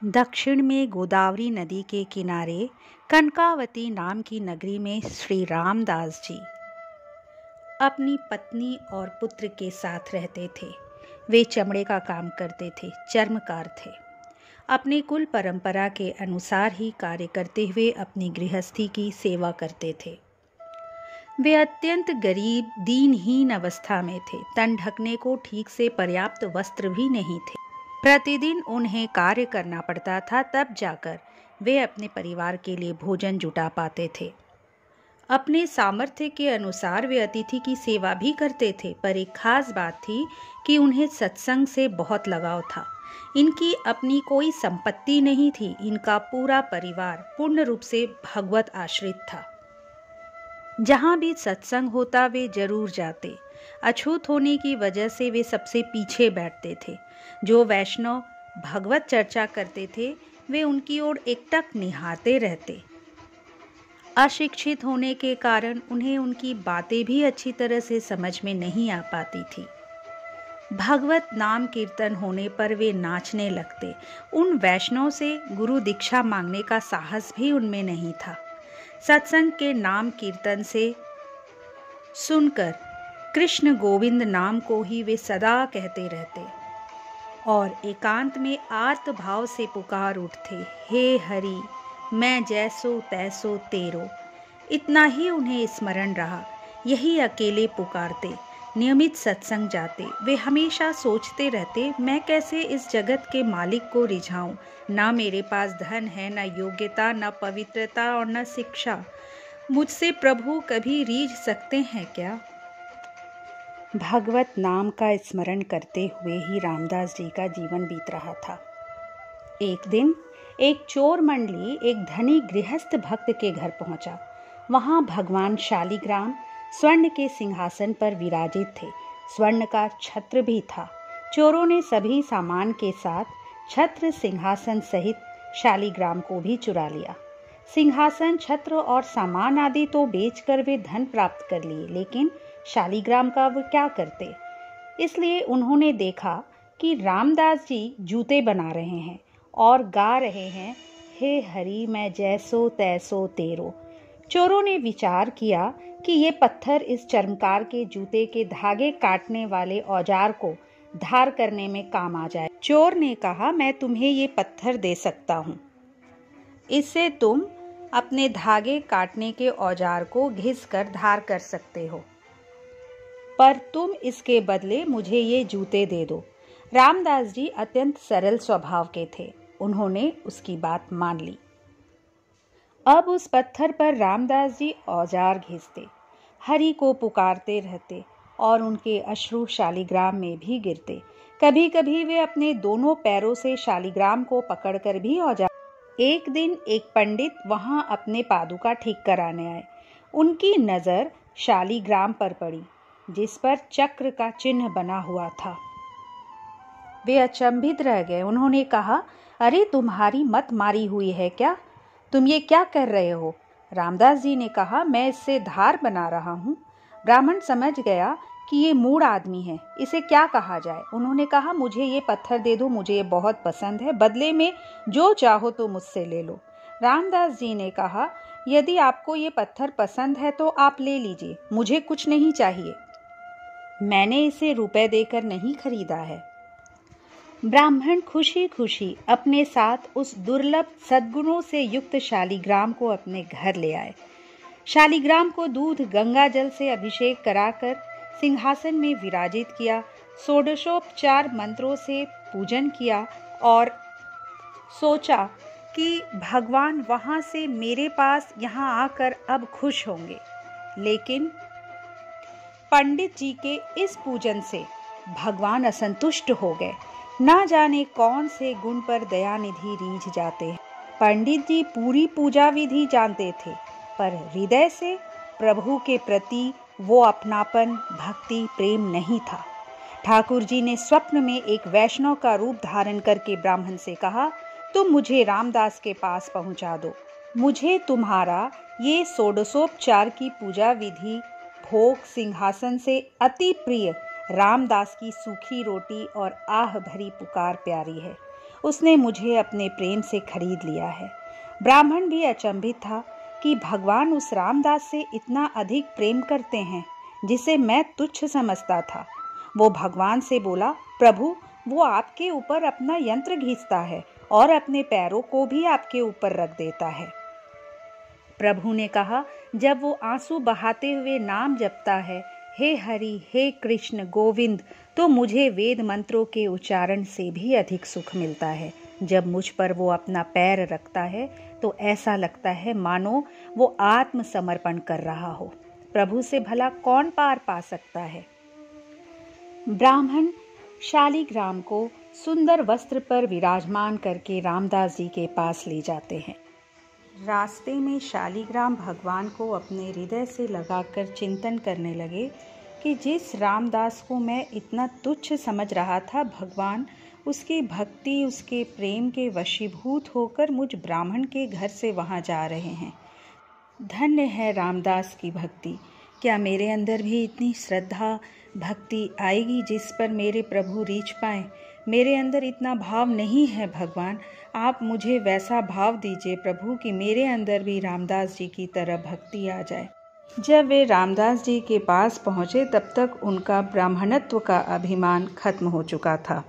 दक्षिण में गोदावरी नदी के किनारे कनकावती नाम की नगरी में श्री रामदास जी अपनी पत्नी और पुत्र के साथ रहते थे। वे चमड़े का काम करते थे, चर्मकार थे। अपने कुल परंपरा के अनुसार ही कार्य करते हुए अपनी गृहस्थी की सेवा करते थे। वे अत्यंत गरीब, दीनहीन अवस्था में थे। तन ढकने को ठीक से पर्याप्त वस्त्र भी नहीं थे। प्रतिदिन उन्हें कार्य करना पड़ता था, तब जाकर वे अपने परिवार के लिए भोजन जुटा पाते थे। अपने सामर्थ्य के अनुसार वे अतिथि की सेवा भी करते थे, पर एक खास बात थी कि उन्हें सत्संग से बहुत लगाव था। इनकी अपनी कोई संपत्ति नहीं थी। इनका पूरा परिवार पूर्ण रूप से भगवत आश्रित था। जहाँ भी सत्संग होता वे जरूर जाते। अछूत होने की वजह से वे सबसे पीछे बैठते थे। जो वैष्णव भगवत चर्चा करते थे वे उनकी ओर एकटक निहारते रहते। अशिक्षित होने के कारण उन्हें उनकी बातें भी अच्छी तरह से समझ में नहीं आ पाती थी। भगवत नाम कीर्तन होने पर वे नाचने लगते। उन वैष्णव से गुरु दीक्षा मांगने का साहस भी उनमें नहीं था। सत्संग के नाम कीर्तन से सुनकर कृष्ण गोविंद नाम को ही वे सदा कहते रहते और एकांत में आर्त भाव से पुकार उठते, हे हरि मैं जैसो तैसो तेरो। इतना ही उन्हें स्मरण रहा। यही अकेले पुकारते, नियमित सत्संग जाते। वे हमेशा सोचते रहते, मैं कैसे इस जगत के मालिक को रिझाऊं। ना मेरे पास धन है, न योग्यता, न पवित्रता और न शिक्षा। मुझसे प्रभु कभी रीझ सकते हैं क्या? भगवत नाम का स्मरण करते हुए ही रामदास जी का जीवन बीत रहा था। एक दिन एक चोर मंडली एक धनी गृहस्थ भक्त के घर पहुंचा। वहां भगवान शालिग्राम स्वर्ण के सिंहासन पर विराजित थे। स्वर्ण का छत्र भी था। चोरों ने सभी सामान के साथ छत्र सिंहासन सहित शालिग्राम को भी चुरा लिया। सिंहासन, छत्र और सामान आदि तो बेचकर वे धन प्राप्त कर लिए, लेकिन शालिग्राम का वो क्या करते। इसलिए उन्होंने देखा कि रामदास जी जूते बना रहे हैं और गा रहे हैं, हे हरि मैं जैसो तैसो तेरो। चोरों ने विचार किया कि ये पत्थर इस चर्मकार के जूते के धागे काटने वाले औजार को धार करने में काम आ जाए। चोर ने कहा, मैं तुम्हें ये पत्थर दे सकता हूँ, इससे तुम अपने धागे काटने के औजार को घिसकर धार कर सकते हो, पर तुम इसके बदले मुझे ये जूते दे दो। रामदास जी अत्यंत सरल स्वभाव के थे। उन्होंने उसकी बात मान ली। अब उस पत्थर पर रामदास जी औजार घिसते, हरि को पुकारते रहते और उनके अश्रु शालिग्राम में भी गिरते। कभी कभी वे अपने दोनों पैरों से शालिग्राम को पकड़कर भी औजार। एक दिन एक पंडित वहां अपने पादुका ठीक कराने आए। उनकी नजर शालिग्राम पर पड़ी, जिस पर चक्र का चिन्ह बना हुआ था। वे अचंभित रह गए। उन्होंने कहा, अरे तुम्हारी मत मारी हुई है क्या? तुम ये क्या कर रहे हो? रामदास जी ने कहा, मैं इससे धार बना रहा हूँ। ब्राह्मण समझ गया कि ये मूढ़ आदमी है, इसे क्या कहा जाए। उन्होंने कहा, मुझे ये पत्थर दे दो, मुझे ये बहुत पसंद है, बदले में जो चाहो तो मुझसे ले लो। रामदास जी ने कहा, यदि आपको ये पत्थर पसंद है तो आप ले लीजिए, मुझे कुछ नहीं चाहिए। मैंने इसे रुपए देकर नहीं खरीदा है। ब्राह्मण खुशी खुशी अपने साथ उस दुर्लभ सद्गुणों से युक्त शालिग्राम को अपने घर ले आए। शालिग्राम को दूध गंगा जल से अभिषेक कराकर सिंहासन में विराजित किया। षोडशोपचार मंत्रों से पूजन किया और सोचा कि भगवान वहां से मेरे पास यहाँ आकर अब खुश होंगे। लेकिन पंडित जी के इस पूजन से भगवान असंतुष्ट हो गए। ना जाने कौन से गुण पर दयानिधि रीझ जाते हैं। पंडित जी पूरी पूजा विधि जानते थे, पर हृदय से प्रभु के प्रति वो अपनापन, भक्ति, प्रेम नहीं था। ठाकुर जी ने स्वप्न में एक वैष्णव का रूप धारण करके ब्राह्मण से कहा, तुम मुझे रामदास के पास पहुंचा दो। मुझे तुम्हारा ये षोडशोपचार की पूजा विधि, भोग, सिंहासन से अति प्रिय रामदास की सूखी रोटी और आह भरी पुकार प्यारी है। उसने मुझे अपने प्रेम से खरीद लिया है। ब्राह्मण भी अचंभित था कि भगवान उस रामदास से इतना अधिक प्रेम करते हैं जिसे मैं तुच्छ समझता था। वो भगवान से बोला, प्रभु, वो आपके ऊपर अपना यंत्र घींचता है और अपने पैरों को भी आपके ऊपर रख देता है। प्रभु ने कहा, जब वो आंसू बहाते हुए नाम जपता है, हे हरि, हे कृष्ण, गोविंद, तो मुझे वेद मंत्रों के उच्चारण से भी अधिक सुख मिलता है। जब मुझ पर वो अपना पैर रखता है तो ऐसा लगता है मानो वो आत्मसमर्पण कर रहा हो। प्रभु से भला कौन पार पा सकता है। ब्राह्मण शालिग्राम को सुंदर वस्त्र पर विराजमान करके रामदास जी के पास ले जाते हैं। रास्ते में शालिग्राम भगवान को अपने हृदय से लगाकर चिंतन करने लगे कि जिस रामदास को मैं इतना तुच्छ समझ रहा था, भगवान उसकी भक्ति, उसके प्रेम के वशीभूत होकर मुझ ब्राह्मण के घर से वहाँ जा रहे हैं। धन्य है रामदास की भक्ति। क्या मेरे अंदर भी इतनी श्रद्धा भक्ति आएगी जिस पर मेरे प्रभु रीझ पाएं? मेरे अंदर इतना भाव नहीं है भगवान, आप मुझे वैसा भाव दीजिए प्रभु कि मेरे अंदर भी रामदास जी की तरह भक्ति आ जाए। जब वे रामदास जी के पास पहुँचे तब तक उनका ब्राह्मणत्व का अभिमान खत्म हो चुका था।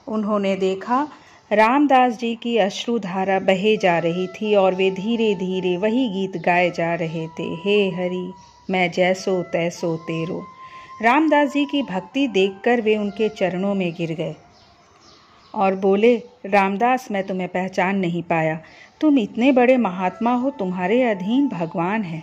उन्होंने देखा रामदास जी की अश्रुधारा बहे जा रही थी और वे धीरे धीरे वही गीत गाए जा रहे थे, हे हरि मैं जैसो तैसो तेरो। रामदास जी की भक्ति देखकर वे उनके चरणों में गिर गए और बोले, रामदास, मैं तुम्हें पहचान नहीं पाया, तुम इतने बड़े महात्मा हो, तुम्हारे अधीन भगवान है।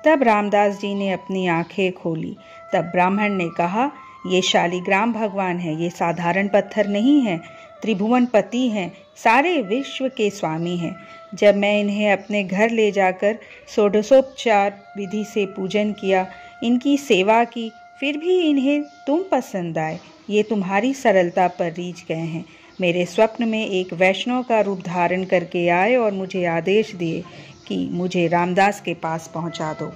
तब रामदास जी ने अपनी आंखें खोली। तब ब्राह्मण ने कहा, ये शालिग्राम भगवान है, ये साधारण पत्थर नहीं है, त्रिभुवन पति हैं, सारे विश्व के स्वामी हैं। जब मैं इन्हें अपने घर ले जाकर षोडशोपचार विधि से पूजन किया, इनकी सेवा की, फिर भी इन्हें तुम पसंद आए, ये तुम्हारी सरलता पर रीझ गए हैं। मेरे स्वप्न में एक वैष्णव का रूप धारण करके आए और मुझे आदेश दिए कि मुझे रामदास के पास पहुंचा दो।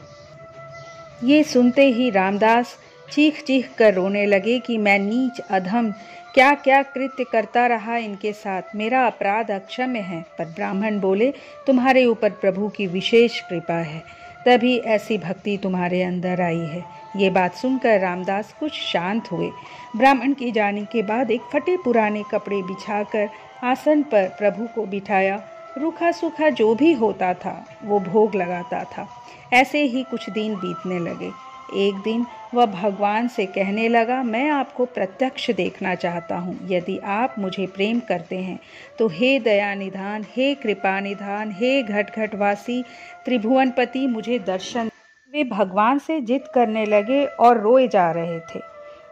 ये सुनते ही रामदास चीख चीख कर रोने लगे कि मैं नीच अधम क्या क्या कृत्य करता रहा इनके साथ, मेरा अपराध अक्षम्य है। पर ब्राह्मण बोले, तुम्हारे ऊपर प्रभु की विशेष कृपा है, तभी ऐसी भक्ति तुम्हारे अंदर आई है। ये बात सुनकर रामदास कुछ शांत हुए। ब्राह्मण के जाने के बाद एक फटे पुराने कपड़े बिछाकर आसन पर प्रभु को बिठाया। रूखा सूखा जो भी होता था वो भोग लगाता था। ऐसे ही कुछ दिन बीतने लगे। एक दिन वह भगवान से कहने लगा, मैं आपको प्रत्यक्ष देखना चाहता हूँ। यदि आप मुझे प्रेम करते हैं तो हे दया निधान, हे कृपा निधान, हे घट घटवासी त्रिभुवनपति, मुझे दर्शन। वे भगवान से जिद करने लगे और रोए जा रहे थे,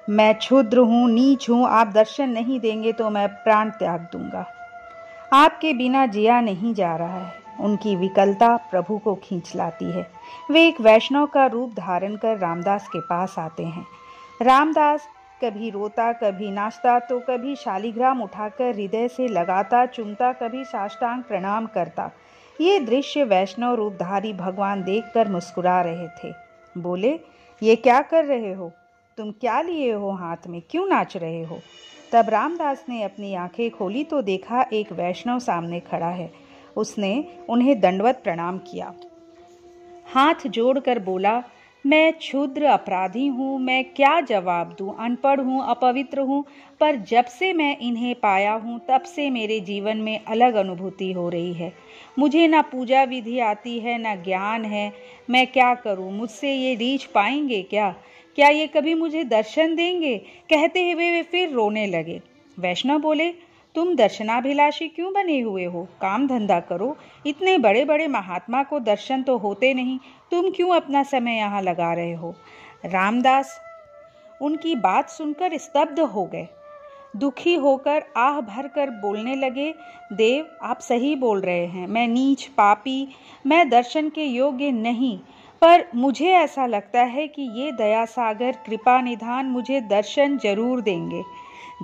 मैं क्षुद्र हूँ, नीच हूँ, आप दर्शन नहीं देंगे तो मैं प्राण त्याग दूंगा, आपके बिना जिया नहीं जा रहा है। उनकी विकलता प्रभु को खींच लाती है। वे एक वैष्णव का रूप धारण कर रामदास के पास आते हैं। रामदास कभी रोता, कभी नाचता, तो कभी शालिग्राम उठाकर हृदय से लगाता, चूमता, कभी साष्टांग प्रणाम करता। ये दृश्य वैष्णव रूपधारी भगवान देखकर मुस्कुरा रहे थे। बोले, ये क्या कर रहे हो? तुम क्या लिए हो हाथ में? क्यों नाच रहे हो? तब रामदास ने अपनी आंखें खोली तो देखा एक वैष्णव सामने खड़ा है। उसने उन्हें दंडवत प्रणाम किया, हाथ जोड़कर बोला, मैं क्षुद्र अपराधी हूँ, मैं क्या जवाब दूँ, अनपढ़ हूँ, अपवित्र हूँ, पर जब से मैं इन्हें पाया हूँ तब से मेरे जीवन में अलग अनुभूति हो रही है। मुझे ना पूजा विधि आती है, ना ज्ञान है, मैं क्या करूँ? मुझसे ये रीझ पाएंगे क्या? क्या ये कभी मुझे दर्शन देंगे? कहते हुए वे फिर रोने लगे। वैष्णव बोले, तुम दर्शनाभिलाषी क्यों बने हुए हो? काम धंधा करो, इतने बड़े बड़े महात्मा को दर्शन तो होते नहीं, तुम क्यों अपना समय यहाँ लगा रहे हो? रामदास उनकी बात सुनकर स्तब्ध हो गए। दुखी होकर आह भरकर बोलने लगे, देव, आप सही बोल रहे हैं, मैं नीच पापी, मैं दर्शन के योग्य नहीं, पर मुझे ऐसा लगता है कि ये दया सागर कृपा निधान मुझे दर्शन जरूर देंगे।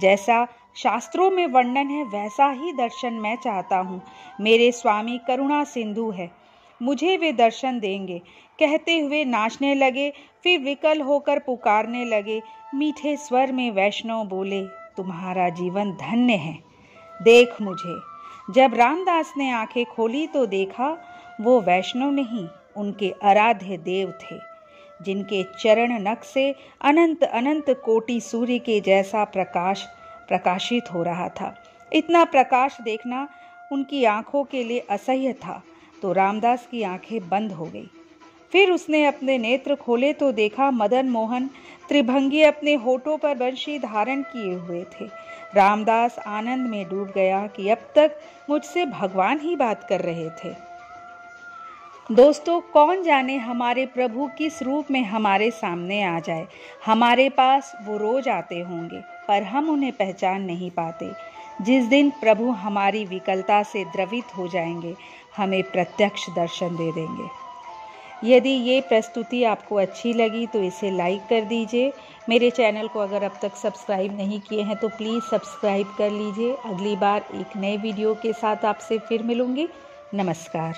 जैसा शास्त्रों में वर्णन है वैसा ही दर्शन मैं चाहता हूँ। मेरे स्वामी करुणा सिंधु है, मुझे वे दर्शन देंगे। कहते हुए नाचने लगे, फिर विकल होकर पुकारने लगे। मीठे स्वर में वैष्णव बोले, तुम्हारा जीवन धन्य है, देख मुझे। जब रामदास ने आंखें खोली तो देखा वो वैष्णव नहीं, उनके आराध्य देव थे, जिनके चरण नख से अनंत अनंत कोटि सूर्य के जैसा प्रकाश प्रकाशित हो रहा था। इतना प्रकाश देखना उनकी आंखों के लिए असह्य था, तो रामदास की आंखें बंद हो गई। फिर उसने अपने नेत्र खोले तो देखा मदन मोहन त्रिभंगी अपने होठों पर बंशी धारण किए हुए थे। रामदास आनंद में डूब गया कि अब तक मुझसे भगवान ही बात कर रहे थे। दोस्तों, कौन जाने हमारे प्रभु किस रूप में हमारे सामने आ जाए। हमारे पास वो रोज आते होंगे, पर हम उन्हें पहचान नहीं पाते। जिस दिन प्रभु हमारी विकलता से द्रवित हो जाएंगे, हमें प्रत्यक्ष दर्शन दे देंगे। यदि ये प्रस्तुति आपको अच्छी लगी तो इसे लाइक कर दीजिए। मेरे चैनल को अगर अब तक सब्सक्राइब नहीं किए हैं तो प्लीज़ सब्सक्राइब कर लीजिए। अगली बार एक नए वीडियो के साथ आपसे फिर मिलूंगी। नमस्कार।